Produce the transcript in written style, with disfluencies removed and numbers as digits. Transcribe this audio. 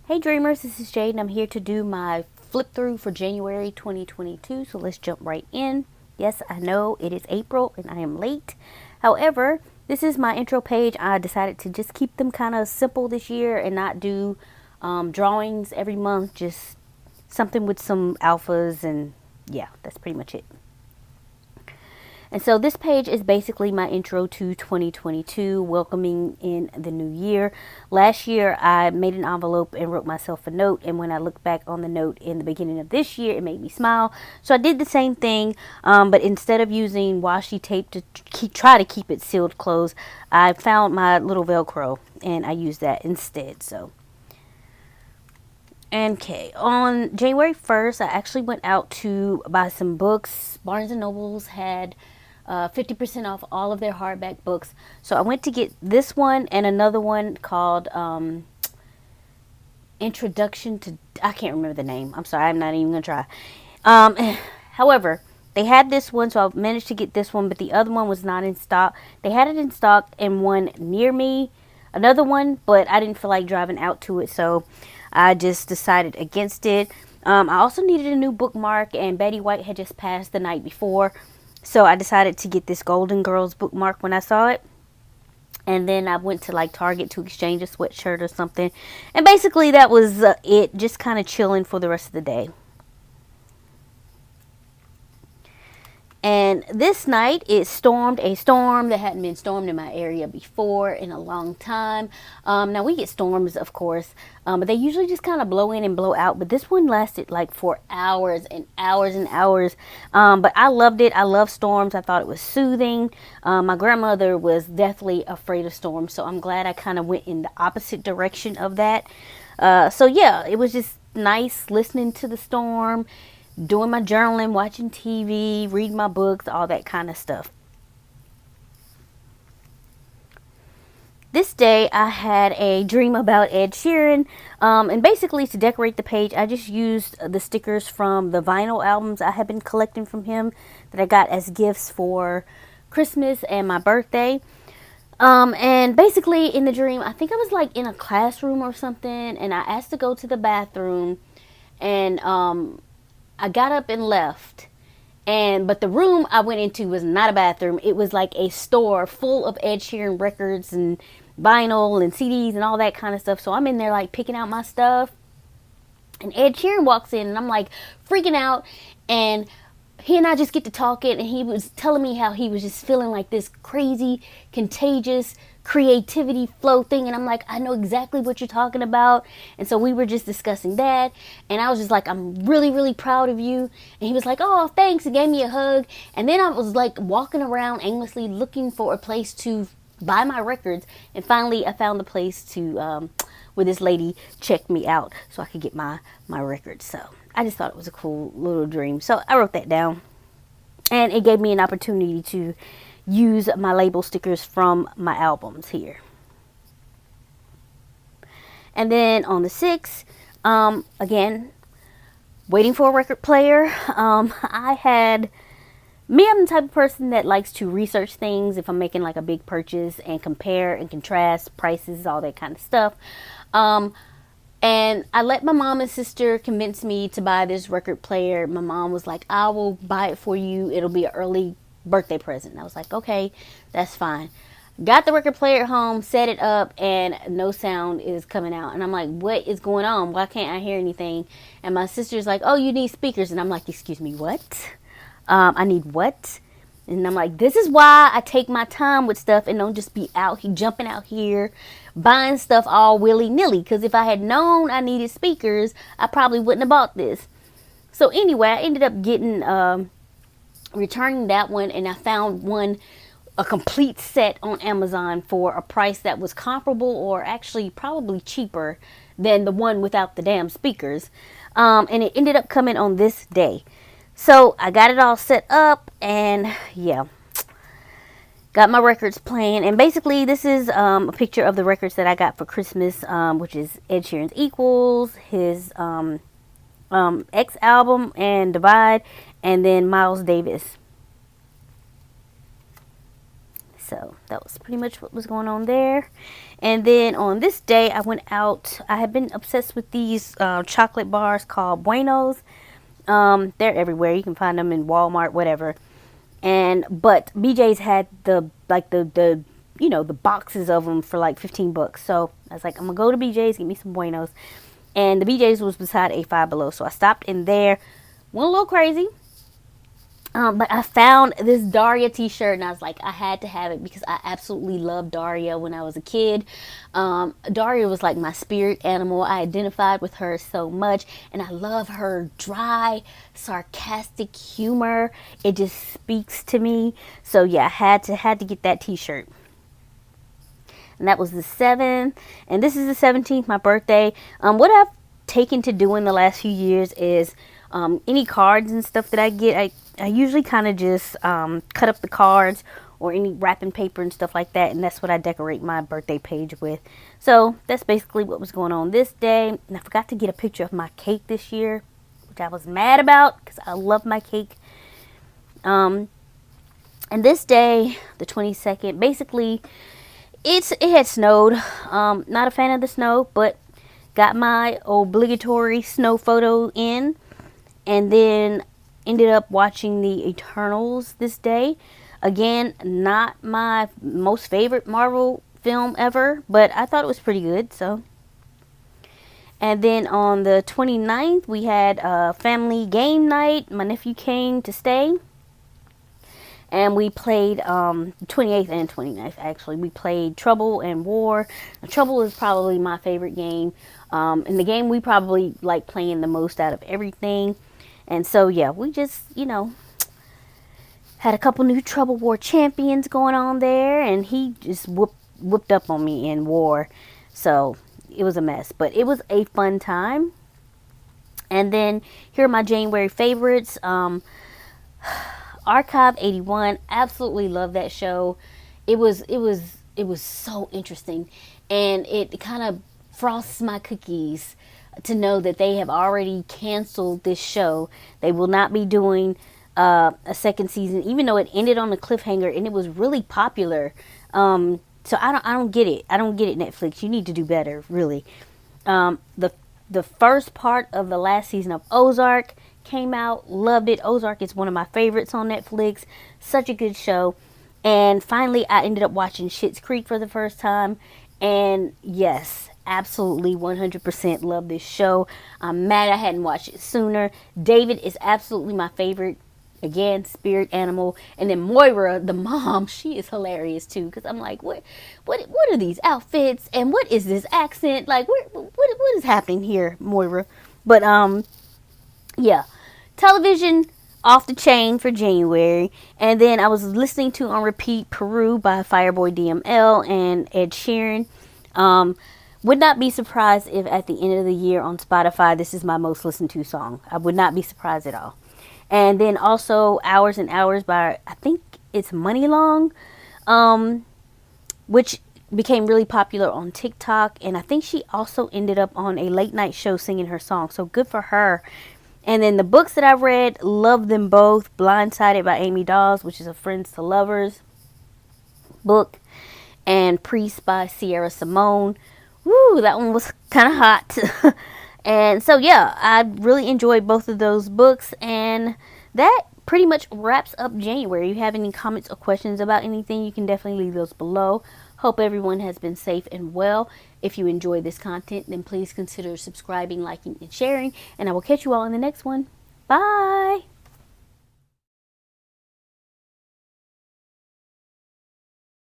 Hey Dreamers, this is Jade and I'm here to do my flip through for January 2022. So let's jump right in. Yes, I know it is April and I am late. However, this is my intro page. I decided to just keep them kind of simple this year and not do drawings every month. Just something with some alphas, and yeah, that's pretty much it. And so this page is basically my intro to 2022, welcoming in the new year. Last year, I made an envelope and wrote myself a note. And when I look back on the note in the beginning of this year, it made me smile. So I did the same thing, but instead of using washi tape to try to keep it sealed closed, I found my little Velcro and I used that instead. So. Okay, on January 1st, I actually went out to buy some books. Barnes& and Nobles had 50% off all of their hardback books. So I went to get this one and another one called Introduction to... I can't remember the name. I'm sorry, I'm not even going to try. However, they had this one, so I managed to get this one, but the other one was not in stock. They had it in stock in one near me, another one, but I didn't feel like driving out to it, so I just decided against it. I also needed a new bookmark, and Betty White had just passed the night before, so I decided to get this Golden Girls bookmark when I saw it. And then I went to like Target to exchange a sweatshirt or something, and basically that was it. Just kind of chilling for the rest of the day. And this night it stormed, a storm that hadn't been stormed in my area before in a long time. Now we get storms, of course, but they usually just kind of blow in and blow out. But this one lasted like for hours and hours and hours. But I loved it. I love storms. I thought it was soothing. My grandmother was deathly afraid of storms, so I'm glad I kind of went in the opposite direction of that. So yeah, it was just nice listening to the storm, doing my journaling, watching TV, reading my books, all that kind of stuff. This day I had a dream about Ed Sheeran, and basically to decorate the page I just used the stickers from the vinyl albums I have been collecting from him that I got as gifts for Christmas and my birthday. And basically in the dream, I think I was like in a classroom or something, and I asked to go to the bathroom, and I got up and left. But the room I went into was not a bathroom. It was like a store full of Ed Sheeran records and vinyl and CDs and all that kind of stuff. So I'm in there like picking out my stuff. And Ed Sheeran walks in and I'm like freaking out. And he and I just get to talking, and he was telling me how he was just feeling like this crazy, contagious creativity flow thing, and I'm like, I know exactly what you're talking about. And so we were just discussing that, and I was just like, I'm really, really proud of you. And he was like, oh, thanks, and gave me a hug. And then I was like walking around aimlessly looking for a place to buy my records, and finally I found the place to where this lady checked me out so I could get my records. So I just thought it was a cool little dream, so I wrote that down, and it gave me an opportunity to use my label stickers from my albums here. And then on the 6th, again, waiting for a record player. I'm the type of person that likes to research things if I'm making like a big purchase and compare and contrast prices, all that kind of stuff. And I let my mom and sister convince me to buy this record player. My mom was like, I will buy it for you. It'll be an early birthday present. And I was like, okay, that's fine. Got the record player at home, set it up, and no sound is coming out. And I'm like, what is going on? Why can't I hear anything? And my sister's like, oh, you need speakers. And I'm like, excuse me, what? I need what? And I'm like, this is why I take my time with stuff and don't just be out here jumping out here buying stuff all willy-nilly. Because if I had known I needed speakers, I probably wouldn't have bought this. So anyway, I ended up getting returning that one, and I found a complete set on Amazon for a price that was comparable, or actually probably cheaper than the one without the damn speakers. And it ended up coming on this day. So I got it all set up, and yeah, got my records playing. And basically this is a picture of the records that I got for Christmas, which is Ed Sheeran's Equals, his X album and Divide, and then Miles Davis. So that was pretty much what was going on there. And then on this day, I went out. I have been obsessed with these chocolate bars called Buenos. They're everywhere. You can find them in Walmart, whatever. But BJ's had the the boxes of them for like $15. So I was like, I'm gonna go to BJ's, get me some Buenos. And the BJ's was beside a Five Below, so I stopped in there. Went a little crazy. But I found this Daria t-shirt, and I was like, I had to have it because I absolutely loved Daria when I was a kid. Daria was like my spirit animal. I identified with her so much, and I love her dry, sarcastic humor. It just speaks to me. So yeah, I had to get that t-shirt. And that was the 7th, and this is the 17th, my birthday. What I've taken to doing the last few years is any cards and stuff that I get, I usually kind of just cut up the cards or any wrapping paper and stuff like that, and that's what I decorate my birthday page with. So that's basically what was going on this day. And I forgot to get a picture of my cake this year, which I was mad about because I love my cake. And this day, the 22nd, basically it had snowed. Not a fan of the snow, but got my obligatory snow photo in, and then ended up watching the Eternals this day. Again, not my most favorite Marvel film ever, but I thought it was pretty good. So, and then on the 29th, we had a family game night. My nephew came to stay, and we played 28th and 29th, actually. We played Trouble and War. Now, Trouble is probably my favorite game, and the game we probably like playing the most out of everything. And so, yeah, we just, had a couple new Trouble War champions going on there, and he just whooped up on me in War. So, it was a mess, but it was a fun time. And then, here are my January favorites. Archive 81, absolutely love that show. It was so interesting, and it kind of frosts my cookies to know that they have already canceled this show. They will not be doing a second season, even though it ended on a cliffhanger and it was really popular. So I don't get it. I don't get it, Netflix. You need to do better, really. The first part of the last season of Ozark came out, loved it. Ozark is one of my favorites on Netflix. Such a good show. And finally, I ended up watching Schitt's Creek for the first time, and yes, absolutely 100% love this show. I'm mad I hadn't watched it sooner. David is absolutely my favorite. Again, spirit animal. And then Moira, the mom, she is hilarious too, because I'm like, what are these outfits, and what is this accent? Like, what is happening here, Moira? But yeah, television off the chain for January. And then I was listening to on repeat Peru by Fireboy DML and Ed Sheeran. Would not be surprised if at the end of the year on Spotify, this is my most listened to song. I would not be surprised at all. And then also Hours and Hours by, I think it's Money Long, which became really popular on TikTok. And I think she also ended up on a late night show singing her song. So good for her. And then the books that I read, love them both. Blindsided by Amy Dawes, which is a Friends to Lovers book. And Priest by Sierra Simone. Woo, that one was kind of hot. And so, yeah, I really enjoyed both of those books. And that pretty much wraps up January. If you have any comments or questions about anything, you can definitely leave those below. Hope everyone has been safe and well. If you enjoy this content, then please consider subscribing, liking, and sharing. And I will catch you all in the next one. Bye!